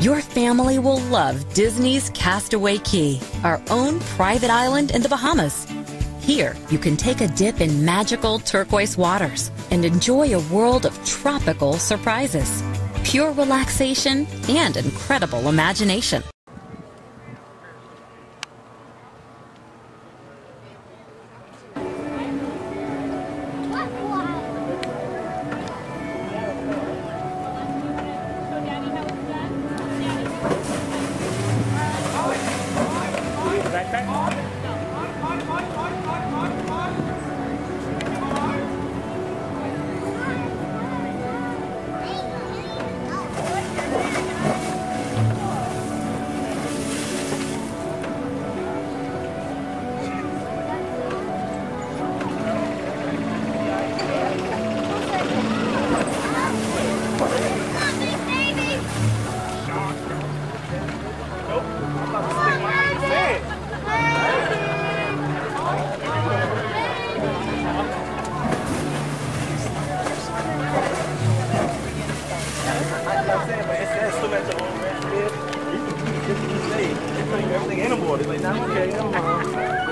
Your family will love Disney's Castaway Cay, our own private island in the Bahamas. Here, you can take a dip in magical turquoise waters and enjoy a world of tropical surprises, pure relaxation, and incredible imagination.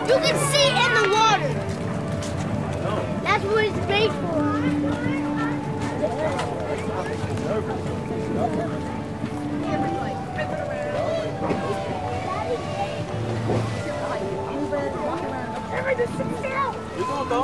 You can see it in the water. That's what it's made for. You gonna go?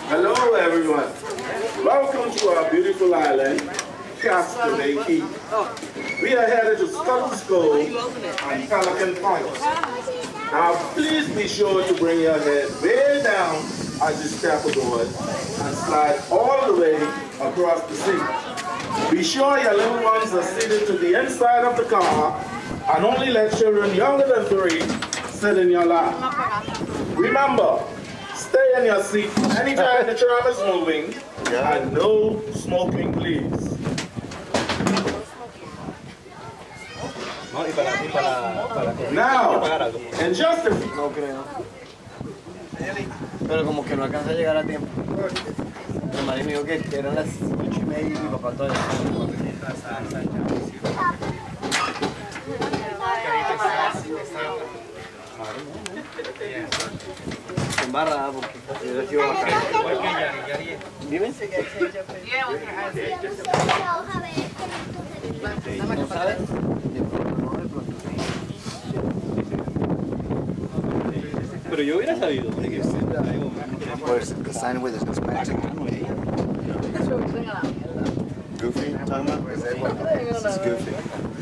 Hello everyone, welcome to our beautiful island, Castaway Cay. We are headed to Scuttle Cove and Pelican Point. Now please be sure to bring your head way down as you step aboard and slide all the way across the sea. Be sure your little ones are seated to the inside of the car and only let children younger than 3 sit in your lap. Remember, stay in your seat anytime the tram is moving, and no smoking, please. Now, in just a few... No creo. Pero como que no alcanza a llegar a tiempo. Mi marido me dijo que eran las 8:30 y mi papá todavía se embarra porque yo sigo acá. Dime. ¿No sabes? Pero yo hubiera sabido. Where's the sign with it? It's magic. Goofy, talking about? This is Goofy.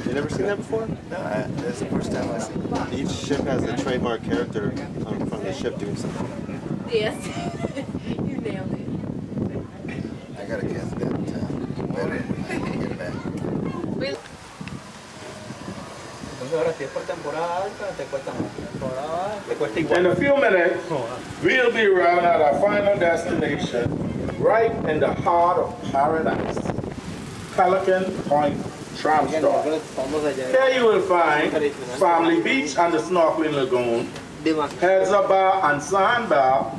You never seen that before? No, that's the first time I see it. Each ship has a trademark character from the ship doing something. Yes, you nailed it. I gotta guess that better get it back. Entonces ahora si es por temporada alta te cuesta más. Temporada te cuesta igual. In a few minutes, we'll be arriving at our final destination, right in the heart of paradise. Pelican Point Tram Stop. Here you will find Family Beach and the Snorkeling Lagoon, Heads Up Bar and Sandbar,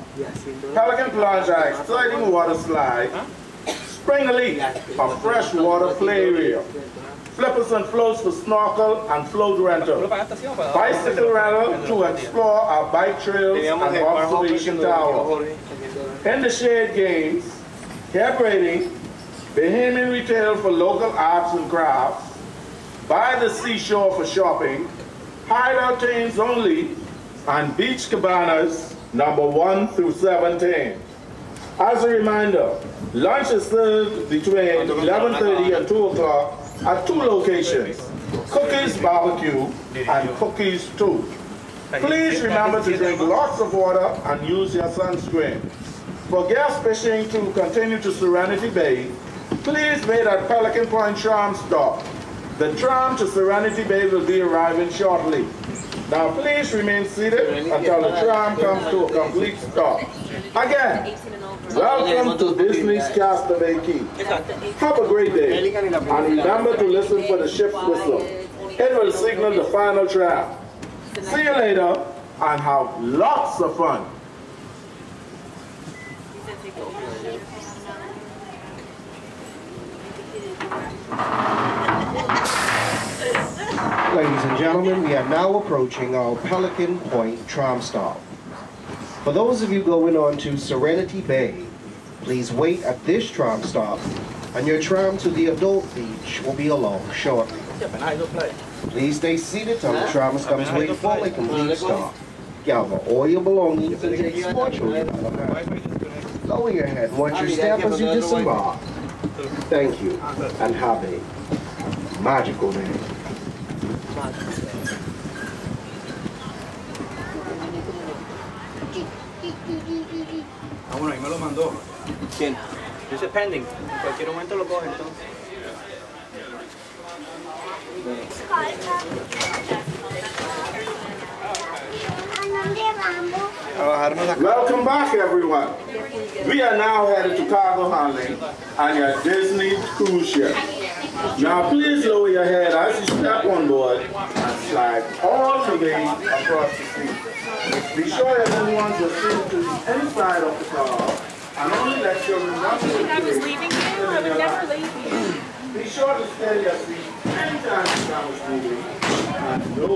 Pelican Plunge, an exciting water slide, Spring Leap, a freshwater play area, flippers and floats for snorkel and float rental, bicycle rental to explore our bike trails and observation tower. In the shade games, hair braiding, Bahamian retail for local arts and crafts, by the seashore for shopping, hideout tames only, and beach cabanas number 1 through 17. As a reminder, lunch is served between 11:30 and 2 o'clock at 2 locations, Cookies Barbecue and Cookies 2. Please remember to drink lots of water and use your sunscreen. For guest fishing to continue to Serenity Bay, please wait at Pelican Point Tram Stop. The tram to Serenity Bay will be arriving shortly. Now please remain seated until the tram comes to a complete stop. Again, welcome to Disney's Castaway Cay. Have a great day, and remember to listen for the ship's whistle. It will signal the final tram. See you later, and have lots of fun. Ladies and gentlemen, we are now approaching our Pelican Point Tram Stop. For those of you going on to Serenity Bay, please wait at this tram stop, and your tram to the adult beach will be along shortly. Please stay seated till the trams come to a fully complete stop. Gather all your belongings and take small children out of hand. Lower your head and watch your step as you disembark. Thank you, and have a magical day. Ah, bueno, ahí me lo mandó. ¿Quién? Dice pending. En cualquier momento lo coge entonces. Welcome back, everyone. We are now headed to cargo handling on your Disney cruise ship. Now please lower your head as you step on board and slide all the way across the seat. Be sure everyone's seated to the inside of the car and only let children not to the I was leaving you. I would never leave you. Be sure to stay your seat anytime the car is moving and no